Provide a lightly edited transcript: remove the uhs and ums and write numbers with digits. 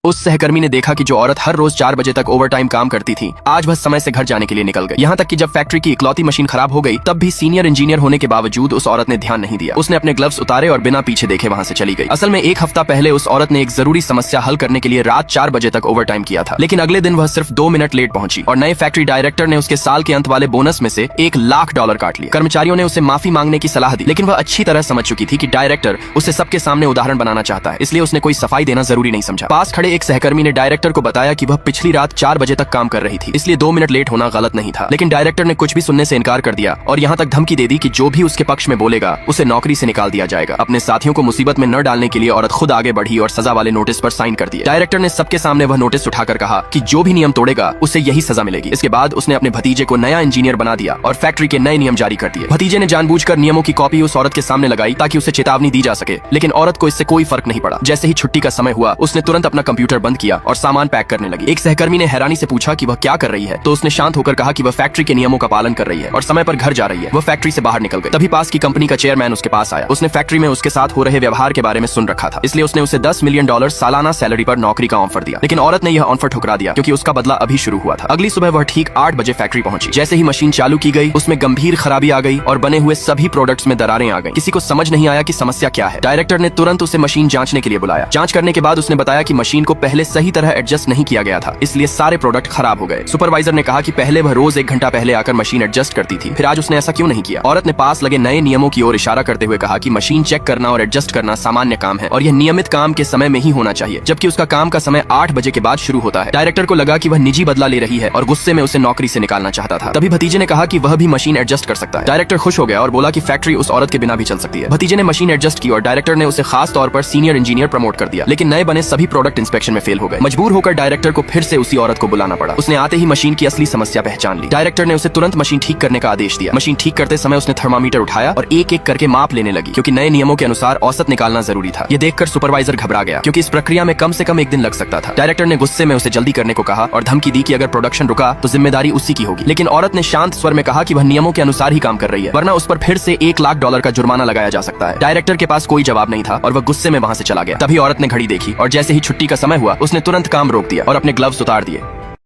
उस सहकर्मी ने देखा कि जो औरत हर रोज 4 बजे तक ओवरटाइम काम करती थी, आज वह समय से घर जाने के लिए निकल गई। यहाँ तक कि जब फैक्ट्री की इकलौती मशीन खराब हो गई, तब भी सीनियर इंजीनियर होने के बावजूद उस औरत ने ध्यान नहीं दिया। उसने अपने ग्लव्स उतारे और बिना पीछे देखे वहाँ से चली गई। असल में एक हफ्ता पहले उस औरत ने एक जरूरी समस्या हल करने के लिए रात 4 बजे तक ओवरटाइम किया था, लेकिन अगले दिन वह सिर्फ 2 मिनट लेट पहुंची और नए फैक्ट्री डायरेक्टर ने उसके साल के अंत वाले बोनस में से $1,00,000 काट लिया। कर्मचारियों ने उसे माफी मांगने की सलाह दी, लेकिन वह अच्छी तरह समझ चुकी थी कि डायरेक्टर उसे सबके सामने उदाहरण बनाना चाहता है, इसलिए उसने कोई सफाई देना जरूरी नहीं समझा। पास खड़े एक सहकर्मी ने डायरेक्टर को बताया कि वह पिछली रात 4 बजे तक काम कर रही थी, इसलिए 2 मिनट लेट होना गलत नहीं था। लेकिन डायरेक्टर ने कुछ भी सुनने से इनकार कर दिया और यहाँ तक धमकी दे दी कि जो भी उसके पक्ष में बोलेगा उसे नौकरी से निकाल दिया जाएगा। अपने साथियों को मुसीबत में न डालने के लिए औरत खुद आगे बढ़ी और सजा वाले नोटिस पर साइन कर दिए। डायरेक्टर ने सबके सामने वह नोटिस उठाकर कहा कि जो भी नियम तोड़ेगा उसे यही सजा मिलेगी। इसके बाद उसने अपने भतीजे को नया इंजीनियर बना दिया और फैक्ट्री के नए नियम जारी कर दिए। भतीजे ने जानबूझकर नियमों की कॉपी उस औरत के सामने लगाई ताकि उसे चेतावनी दी जा सके, लेकिन औरत को इससे कोई फर्क नहीं पड़ा। जैसे ही छुट्टी का समय हुआ, उसने तुरंत अपना कंप्यूटर बंद किया और सामान पैक करने लगी। एक सहकर्मी ने हैरानी से पूछा कि वह क्या कर रही है, तो उसने शांत होकर कहा कि वह फैक्ट्री के नियमों का पालन कर रही है और समय पर घर जा रही है। वह फैक्ट्री से बाहर निकल गई। तभी पास की कंपनी का चेयरमैन उसके पास आया। उसने फैक्ट्री में उसके साथ हो रहे व्यवहार के बारे में सुन रखा था, इसलिए उसने उसे $10 मिलियन सालाना सैलरी पर नौकरी का ऑफर दिया। लेकिन औरत ने यह ऑफर ठुकरा दिया क्योंकि उसका बदला अभी शुरू हुआ था। अगली सुबह वह ठीक 8 बजे फैक्ट्री पहुंची। जैसे ही मशीन चालू की गई, उसमें गंभीर खराबी आ गई और बने हुए सभी प्रोडक्ट्स में दरारें आ गई। किसी को समझ नहीं आया कि समस्या क्या है। डायरेक्टर ने तुरंत उसे मशीन जांचने के लिए बुलाया। जांच करने के बाद उसने बताया कि मशीन को पहले सही तरह एडजस्ट नहीं किया गया था, इसलिए सारे प्रोडक्ट खराब हो गए। सुपरवाइजर ने कहा कि पहले वह रोज 1 घंटा पहले आकर मशीन एडजस्ट करती थी, फिर आज उसने ऐसा क्यों नहीं किया। औरत ने पास लगे नए नियमों की ओर इशारा करते हुए कहा कि मशीन चेक करना और एडजस्ट करना सामान्य काम है और यह नियमित काम के समय में ही होना चाहिए, जबकि उसका काम का समय 8 बजे के बाद शुरू होता है। डायरेक्टर को लगा कि वह निजी बदला ले रही है और गुस्से में उसे नौकरी से निकालना चाहता था। तभी भतीजे ने कहा कि वह भी मशीन एडजस्ट कर सकता है। डायरेक्टर खुश हो गया और बोला कि फैक्ट्री उस औरत के बिना भी चल सकती है। भतीजे ने मशीन एडजस्ट की और डायरेक्टर ने उसे खास तौर पर सीनियर इंजीनियर प्रमोट कर दिया, लेकिन नए बने सभी प्रोडक्ट इंस्पेक्शन में फेल हो गए। मजबूर होकर डायरेक्टर को फिर से उसी औरत को बुलाना पड़ा। उसने आते ही मशीन की असली समस्या पहचान ली। डायरेक्टर ने उसे तुरंत मशीन ठीक करने का आदेश दिया। मशीन ठीक करते समय उसने थर्मामीटर उठाया और एक एक करके माप लेने लगी, क्योंकि नए नियमों के अनुसार औसत निकालना जरूरी था। ये देखकर सुपरवाइजर घबरा गया, क्योंकि इस प्रक्रिया में कम से कम 1 दिन लग सकता था। डायरेक्टर ने गुस्से में उसे जल्दी करने को कहा और धमकी दी कि अगर प्रोडक्शन रुका तो जिम्मेदारी उसी की होगी। लेकिन औरत ने शांत स्वर में कहा कि वह नियमों के अनुसार ही काम कर रही है, वरना उस पर फिर से $1,00,000 का जुर्माना लगाया जा सकता है। डायरेक्टर के पास कोई जवाब नहीं था और वह गुस्से में वहाँ से चला गया। तभी औरत ने घड़ी देखी और जैसे ही छुट्टी का समय हुआ, उसने तुरंत काम रोक दिया और अपने ग्लव्स उतार दिए।